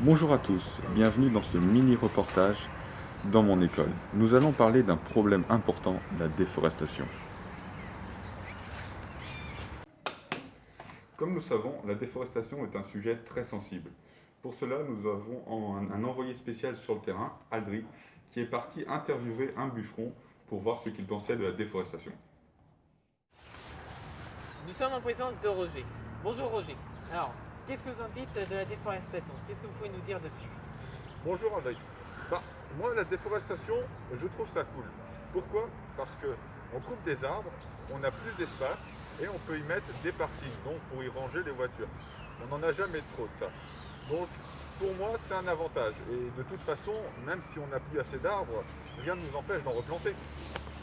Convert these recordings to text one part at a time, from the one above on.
Bonjour à tous, bienvenue dans ce mini-reportage dans mon école. Nous allons parler d'un problème important, la déforestation. Comme nous savons, la déforestation est un sujet très sensible. Pour cela, nous avons un envoyé spécial sur le terrain, Aldri, qui est parti interviewer un bûcheron pour voir ce qu'il pensait de la déforestation. Nous sommes en présence de Roger. Bonjour Roger. Alors, qu'est-ce que vous en dites de la déforestation? Qu'est-ce que vous pouvez nous dire dessus? Bonjour André. Moi, la déforestation, je trouve ça cool. Pourquoi? Parce qu'on coupe des arbres, on a plus d'espace et on peut y mettre des parkings, donc pour y ranger les voitures. On n'en a jamais trop de ça. Donc, pour moi, c'est un avantage. Et de toute façon, même si on n'a plus assez d'arbres, rien ne nous empêche d'en replanter.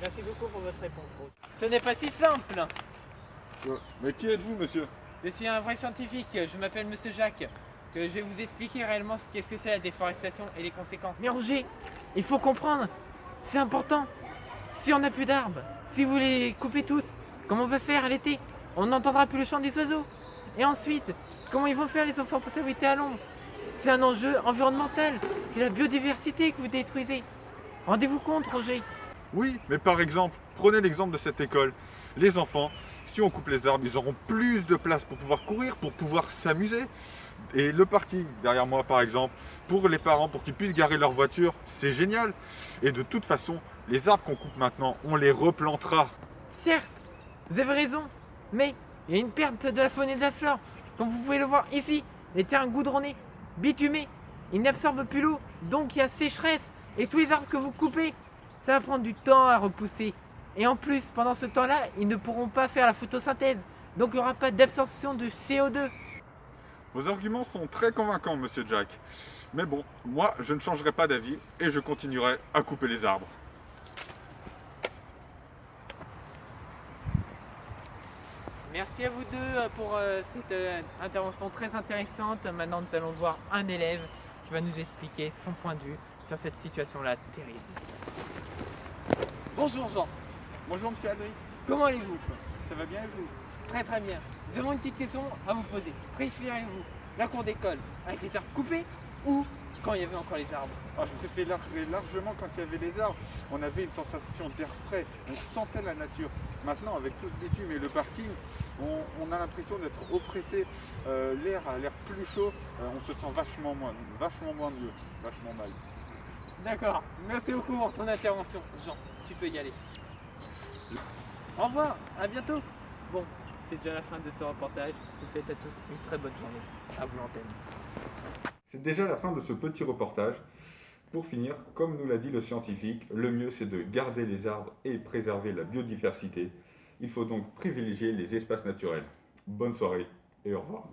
Merci beaucoup pour votre réponse, Roger. Ce n'est pas si simple. Mais qui êtes-vous, monsieur? Je suis un vrai scientifique, je m'appelle Monsieur Jacques. Que je vais vous expliquer réellement qu'est-ce que c'est la déforestation et les conséquences. Mais Roger, il faut comprendre, c'est important. Si on n'a plus d'arbres, si vous les coupez tous, comment on va faire l'été? On n'entendra plus le chant des oiseaux. Et ensuite, comment ils vont faire les enfants pour s'abriter à l'ombre? C'est un enjeu environnemental, c'est la biodiversité que vous détruisez. Rendez-vous compte, Roger. Oui, mais par exemple, prenez l'exemple de cette école. Les enfants, si on coupe les arbres, ils auront plus de place pour pouvoir courir, pour pouvoir s'amuser. Et le parking, derrière moi par exemple, pour les parents, pour qu'ils puissent garer leur voiture, c'est génial. Et de toute façon, les arbres qu'on coupe maintenant, on les replantera. Certes, vous avez raison, mais il y a une perte de la faune et de la flore. Comme vous pouvez le voir ici, les terrains goudronnés, bitumés, ils n'absorbent plus l'eau, donc il y a sécheresse. Et tous les arbres que vous coupez, ça va prendre du temps à repousser. Et en plus, pendant ce temps-là, ils ne pourront pas faire la photosynthèse. Donc il n'y aura pas d'absorption de CO2. Vos arguments sont très convaincants, monsieur Jack. Mais bon, moi, je ne changerai pas d'avis et je continuerai à couper les arbres. Merci à vous deux pour cette intervention très intéressante. Maintenant, nous allons voir un élève qui va nous expliquer son point de vue sur cette situation-là terrible. Bonjour Jean, Bonjour Monsieur Aldri, comment allez-vous? ça va bien et vous? Très très bien. Nous avons une petite question à vous poser. Préférez-vous la cour d'école avec les arbres coupés ou quand il y avait encore les arbres? Je préfère largement quand il y avait les arbres. On avait une sensation d'air frais, on sentait la nature. Maintenant, avec tout ce bitume et le parking, on a l'impression d'être oppressé. L'air a l'air plus chaud, on se sent vachement moins mieux, vachement mal. D'accord. Merci beaucoup pour ton intervention. Jean, tu peux y aller. Au revoir, à bientôt. Bon, c'est déjà la fin de ce reportage. Je vous souhaite à tous une très bonne journée. À vous l'antenne. C'est déjà la fin de ce petit reportage. Pour finir, comme nous l'a dit le scientifique, le mieux c'est de garder les arbres et préserver la biodiversité. Il faut donc privilégier les espaces naturels. Bonne soirée et au revoir.